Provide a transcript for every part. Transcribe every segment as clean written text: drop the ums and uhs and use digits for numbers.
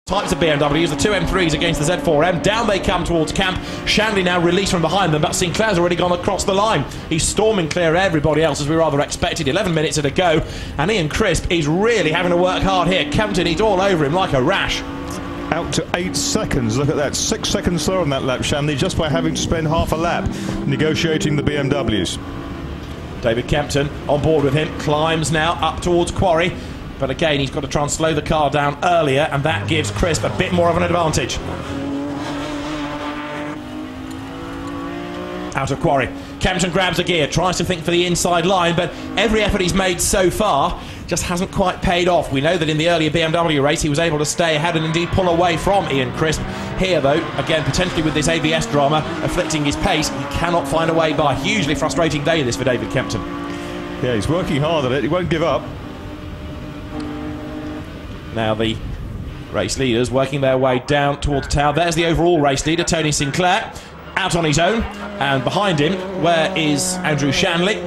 types of BMWs, the two M3s against the Z4M. Down they come towards camp. Shanley now released from behind them, but Sinclair's already gone across the line. He's storming clear of everybody else, as we rather expected. 11 minutes to go, and Ian Crisp is really having to work hard here. Kempton, he's all over him like a rash. Out to 8 seconds. Look at that. 6 seconds slower on that lap, Shanley, just by having to spend half a lap negotiating the BMWs. David Kempton on board with him, climbs now up towards Quarry. But again, he's got to try and slow the car down earlier, and that gives Crisp a bit more of an advantage. Out of Quarry. Kempton grabs a gear, tries to think for the inside line, but every effort he's made so far just hasn't quite paid off. We know that in the earlier BMW race, he was able to stay ahead and indeed pull away from Ian Crisp. Here, though, again, potentially with this ABS drama afflicting his pace, he cannot find a way by. Hugely frustrating day this for David Kempton. Yeah, he's working hard at it. He won't give up. Now the race leaders working their way down towards the tower. There's the overall race leader, Tony Sinclair, out on his own. And behind him, where is Andrew Shanley?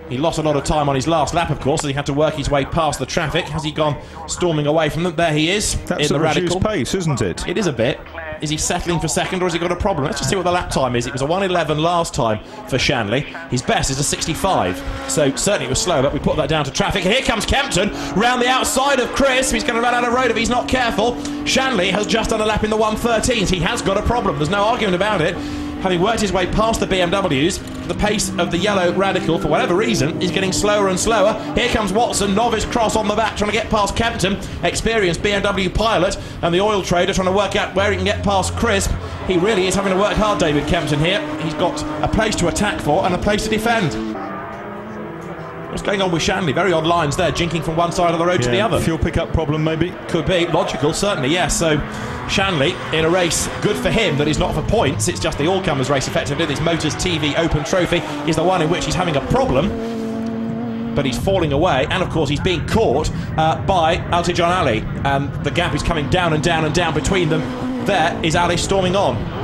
He lost a lot of time on his last lap, of course, as he had to work his way past the traffic. Has he gone storming away from them? There he is. That's in the a reduced radical pace, isn't it? It is a bit. Is he settling for second, or has he got a problem? Let's just see what the lap time is. It was a 1:11 last time for Shanley. His best is a 65. So certainly it was slow, but we put that down to traffic. And here comes Kempton round the outside of Crisp. He's going to run out of road if he's not careful. Shanley has just done a lap in the 1:13s. He has got a problem. There's no argument about it. Having worked his way past the BMWs, the pace of the yellow radical, for whatever reason, is getting slower and slower. Here comes Watson, novice cross on the back, trying to get past Kempton, experienced BMW pilot, and the oil trader trying to work out where he can get past Crisp. He really is having to work hard, David Kempton, here. He's got a place to attack for and a place to defend. What's going on with Shanley? Very odd lines there, jinking from one side of the road to the other. Fuel pickup problem, maybe? Could be. Logical, certainly, yes. So Shanley, in a race good for him that is not for points, it's just the all-comers race effectively. This Motors TV Open Trophy is the one in which he's having a problem, but he's falling away, and of course he's being caught by Altijan Ali, and the gap is coming down and down and down between them. There is Ali storming on.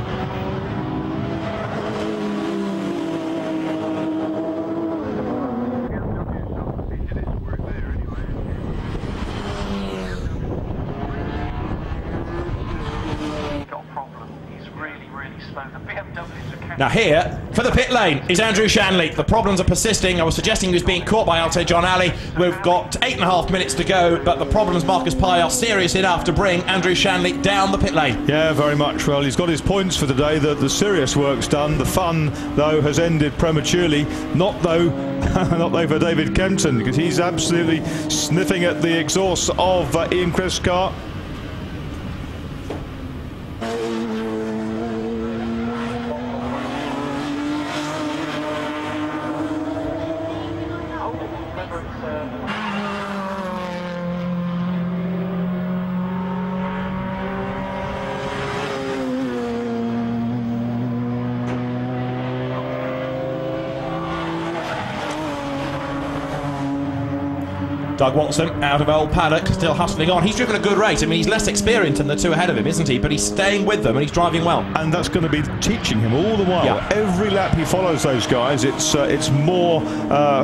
Now here, for the pit lane, is Andrew Shanley. The problems are persisting. I was suggesting he was being caught by Altijan Ali. We've got 8.5 minutes to go, but the problems, Marcus Pye, are serious enough to bring Andrew Shanley down the pit lane. Yeah, very much. Well, he's got his points for today. The serious work's done. The fun, though, has ended prematurely. Not though for David Kempton, because he's absolutely sniffing at the exhaust of Ian Crisp's car. Doug Watson out of old paddock, still hustling on. He's driven a good race. I mean, he's less experienced than the two ahead of him, isn't he? But he's staying with them and he's driving well. And that's going to be teaching him all the while. Yeah. Every lap he follows those guys, it's more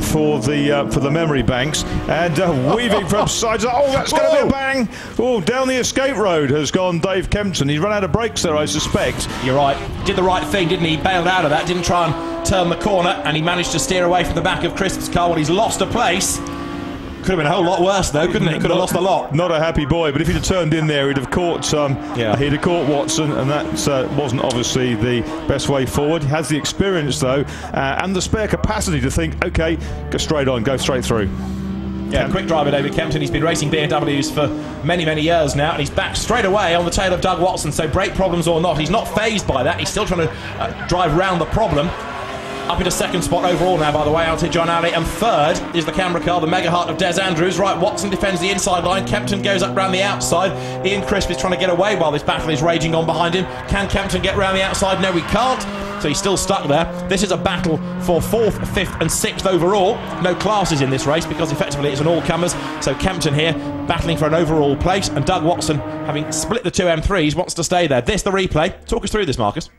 for the memory banks. And weaving from sides. Oh, that's going to be a bang! Oh, down the escape road has gone Dave Kempton. He's run out of brakes there, I suspect. You're right. Did the right thing, didn't he? He bailed out of that. Didn't try and turn the corner, and he managed to steer away from the back of Crisp's car when he's lost a place. Could have been a whole lot worse, though, couldn't it? Could have lost a lot. Not a happy boy, but if he'd have turned in there, he'd have caught Watson, and that wasn't obviously the best way forward. He has the experience, though, and the spare capacity to think, OK, go straight on, go straight through. Yeah, quick driver David Kempton. He's been racing BMWs for many, many years now, and he's back straight away on the tail of Doug Watson, so brake problems or not, he's not fazed by that. He's still trying to drive round the problem. Up into second spot overall now, by the way, Altijan Ali. And third is the camera car, the mega heart of Des Andrews. Right, Watson defends the inside line. Kempton goes up round the outside. Ian Crisp is trying to get away while this battle is raging on behind him. Can Kempton get round the outside? No, he can't. so he's still stuck there. This is a battle for 4th, 5th and 6th overall. No classes in this race because effectively it's an all-comers. So Kempton here battling for an overall place, and Doug Watson, having split the two M3s, wants to stay there. This, the replay. Talk us through this, Marcus.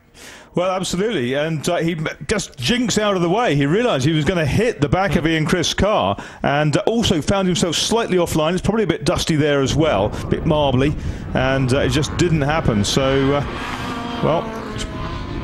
Well, absolutely, and he just jinxed out of the way. He realised he was going to hit the back of Ian Crisp's car, and also found himself slightly offline. It's probably a bit dusty there as well, a bit marbly, and it just didn't happen. So, well...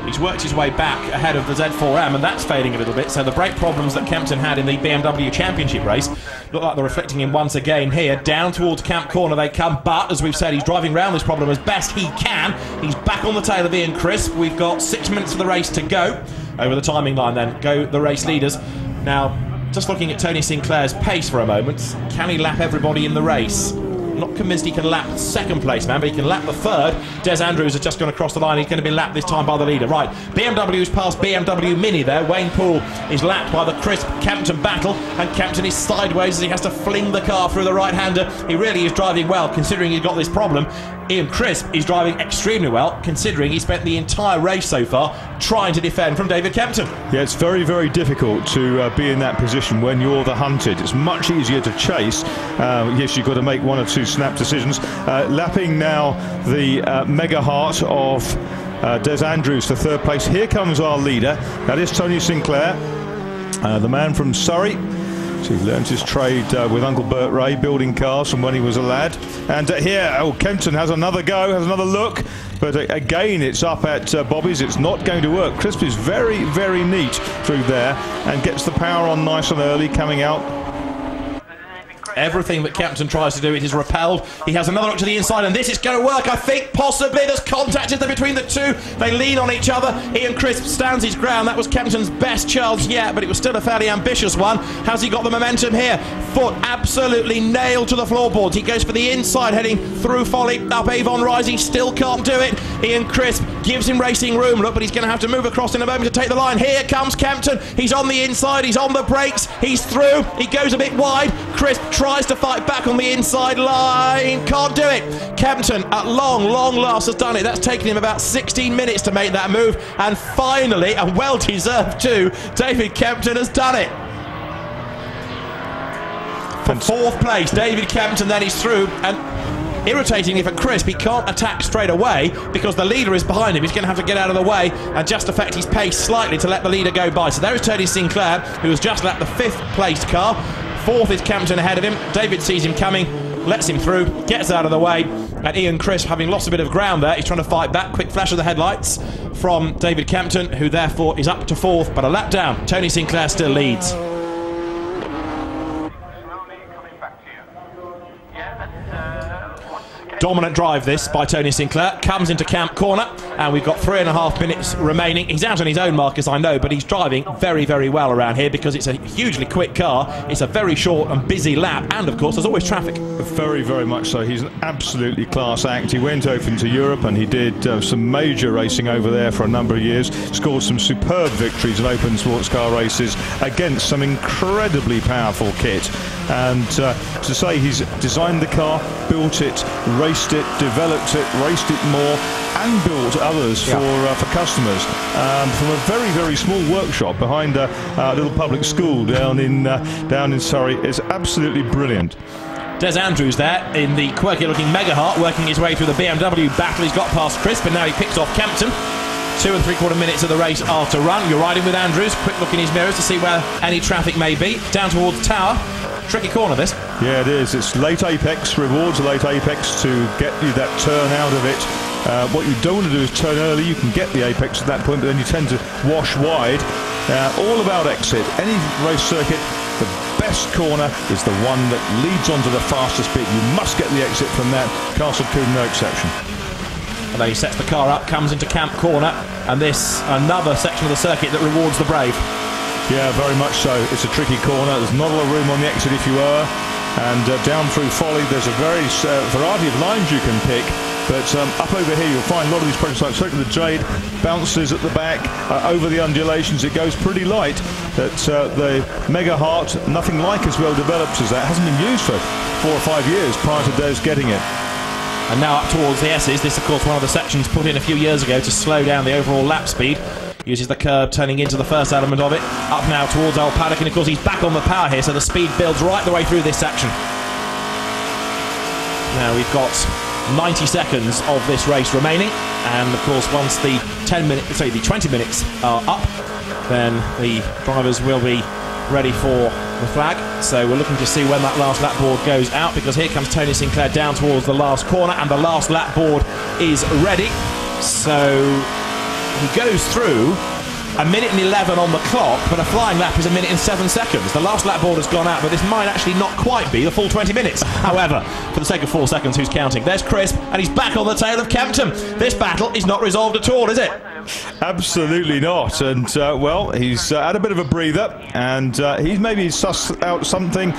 He's worked his way back ahead of the Z4M, and that's fading a little bit. So the brake problems that Kempton had in the BMW Championship race look like they're reflecting him once again here. Down towards Camp Corner they come, but as we've said, he's driving around this problem as best he can. He's back on the tail of Ian Crisp. We've got 6 minutes for the race to go. Over the timing line then go the race leaders. Now, just looking at Tony Sinclair's pace for a moment, can he lap everybody in the race? Not convinced he can lap the second place man, but he can lap the third. Des Andrews has just gone across the line. He's going to be lapped this time by the leader. Right, BMW's past BMW Mini there. Wayne Poole is lapped by the Crisp Kempton battle, and Kempton is sideways as he has to fling the car through the right-hander. He really is driving well, considering he's got this problem. Ian Crisp is driving extremely well, considering he spent the entire race so far trying to defend from David Kempton. Yeah, it's very, very difficult to be in that position when you're the hunted. It's much easier to chase. Yes, you've got to make one or two snap decisions. Lapping now the mega heart of Des Andrews for third place. Here comes our leader. That is Tony Sinclair, the man from Surrey. So he learned his trade with Uncle Bert Ray, building cars from when he was a lad. And here, Kempton has another go, has another look. But again, it's up at Bobby's. It's not going to work. Crisp is very, very neat through there and gets the power on nice and early coming out. Everything that Kempton tries to do, it is repelled. He has another look to the inside, and this is going to work, I think, possibly. There's contact between the two. They lean on each other. Ian Crisp stands his ground. That was Kempton's best chance yet, but it was still a fairly ambitious one. Has he got the momentum here? Foot absolutely nailed to the floorboards. He goes for the inside, heading through Folly, up Avon Rise. He still can't do it. Ian Crisp gives him racing room, look, but he's going to have to move across in a moment to take the line. Here comes Kempton. He's on the inside. He's on the brakes. He's through. He goes a bit wide. Crisp tries to fight back on the inside line. Can't do it. Kempton, at long last, has done it. That's taken him about 16 minutes to make that move. And finally, and well-deserved too, David Kempton has done it. For fourth place, David Kempton, then he's through. And irritatingly for Crisp, he can't attack straight away because the leader is behind him. He's going to have to get out of the way and just affect his pace slightly to let the leader go by. So there is Tony Sinclair, who has just lapped the 5th place car. 4th is Kempton ahead of him. David sees him coming, lets him through, gets out of the way. And Ian Crisp, having lost a bit of ground there, he's trying to fight back. Quick flash of the headlights from David Kempton, who therefore is up to 4th, but a lap down. Tony Sinclair still leads. Dominant drive this by Tony Sinclair. Comes into Camp Corner, and we've got 3.5 minutes remaining. He's out on his own, Marcus, I know, but he's driving very, very well around here because it's a hugely quick car. It's a very short and busy lap, and of course there's always traffic. Very, very much so. He's an absolutely class act. He went over into Europe and he did some major racing over there for a number of years. Scored some superb victories in open sports car races against some incredibly powerful kit. And to say he's designed the car, built it, raced it, developed it, raced it more, and built others for customers from a very, very small workshop behind a little public school down in Surrey is absolutely brilliant. Des Andrews there in the quirky-looking Mega Heart, working his way through the BMW battle. He's got past Crisp, and now he picks off Kempton. 2 3/4 minutes of the race are to run. You're riding with Andrews. Quick look in his mirrors to see where any traffic may be. Down towards Tower. Tricky corner, this. Yeah, it is. It's late apex, rewards a late apex to get you that turn out of it. What you don't want to do is turn early. You can get the apex at that point, but then you tend to wash wide. All about exit. Any race circuit, the best corner is the one that leads onto the fastest bit. You must get the exit from that. Castle Combe, no exception. And then he sets the car up, comes into Camp Corner, and this another section of the circuit that rewards the brave. Yeah, very much so. It's a tricky corner. There's not a lot of room on the exit if you err. And down through Folly, there's a very variety of lines you can pick. But up over here, you'll find a lot of these projects like Circuit of the Jade, bounces at the back, over the undulations. It goes pretty light. That the Mega Heart, nothing like as well developed as that. Hasn't been used for 4 or 5 years prior to Des getting it. And now up towards the S's. This, of course, one of the sections put in a few years ago to slow down the overall lap speed. Uses the curb, turning into the first element of it. Up now towards Old Paddock, and of course he's back on the power here, so the speed builds right the way through this section. Now we've got 90 seconds of this race remaining, and of course once the 20 minutes are up, then the drivers will be ready for the flag. So we're looking to see when that last lap board goes out, because here comes Tony Sinclair down towards the last corner, and the last lap board is ready. So he goes through 1:11 on the clock, but a flying lap is 1:07. The last lap board has gone out, but this might actually not quite be the full 20 minutes. However, for the sake of 4 seconds, who's counting? There's Crisp, and he's back on the tail of Kempton. This battle is not resolved at all, is it? Absolutely not. And, well, he's had a bit of a breather, and he's maybe sussed out something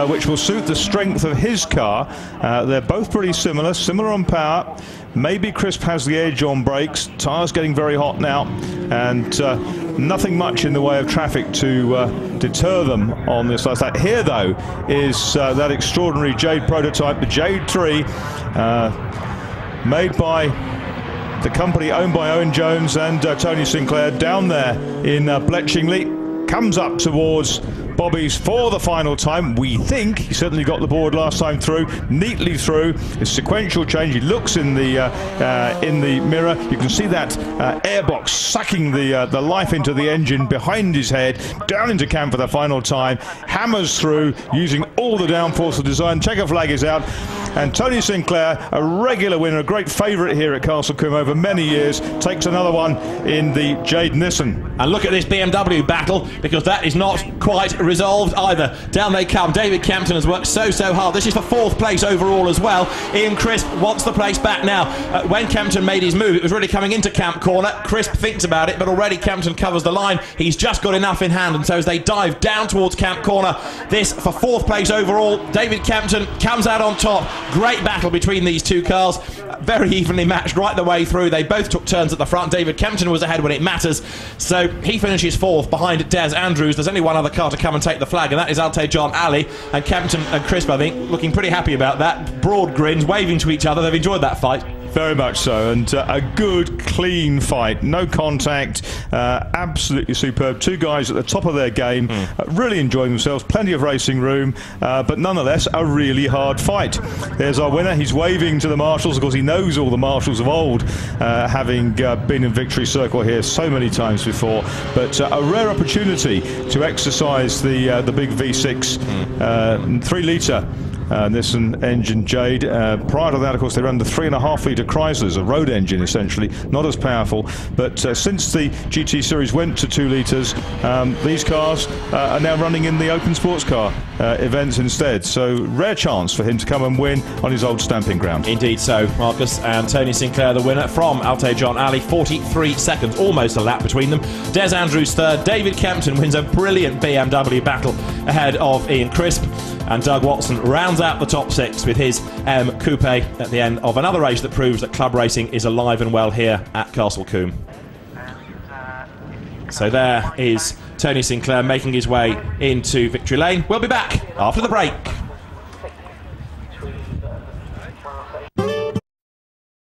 which will suit the strength of his car. They're both pretty similar on power. Maybe Crisp has the edge on brakes. Tyres getting very hot now, and nothing much in the way of traffic to deter them on this last lap. Here, though, is that extraordinary Jade prototype, the Jade 3, made by the company owned by Owen Jones and Tony Sinclair down there in Bletchingley. Comes up towards Bobby's for the final time. We think he certainly got the board last time through, neatly through. It's sequential change. He looks in the mirror. You can see that airbox sucking the life into the engine behind his head, down into camp for the final time. Hammers through using all the downforce of design. Checker flag is out. And Tony Sinclair, a regular winner, a great favourite here at Castle Combe over many years, takes another one in the Jade Nissan. And look at this BMW battle, because that is not quite resolved either. Down they come. David Kempton has worked so hard. This is for 4th place overall as well. Ian Crisp wants the place back now. When Kempton made his move, it was really coming into Camp Corner. Crisp thinks about it, but already Kempton covers the line. He's just got enough in hand, and so as they dive down towards Camp Corner, this for 4th place overall. David Kempton comes out on top. Great battle between these two cars. Very evenly matched right the way through. They both took turns at the front. David Kempton was ahead when it matters, so he finishes 4th behind Des Andrews. There's only one other car to come and take the flag, and that is Alte John Ali. And Kempton and Crisp, I think, looking pretty happy about that. Broad grins, waving to each other. They've enjoyed that fight. Very much so, and a good, clean fight. No contact, absolutely superb. Two guys at the top of their game, really enjoying themselves. Plenty of racing room, but nonetheless, a really hard fight. There's our winner. He's waving to the marshals. Of course, he knows all the marshals of old, having been in Victory Circle here so many times before. But a rare opportunity to exercise the big V6 3-litre Nissan engine Jade. Prior to that, of course, they ran the 3.5-litre Chryslers, a road engine essentially, not as powerful. But since the GT Series went to 2 litres, these cars are now running in the open sports car events instead. So rare chance for him to come and win on his old stamping ground. Indeed so, Marcus. And Tony Sinclair, the winner from Alte John Ali, 43 seconds, almost a lap between them. Des Andrews 3rd. David Kempton wins a brilliant BMW battle ahead of Ian Crisp. And Doug Watson rounds out the top 6 with his M Coupe at the end of another race that proves that club racing is alive and well here at Castle Combe. So there is Tony Sinclair making his way into victory lane. We'll be back after the break.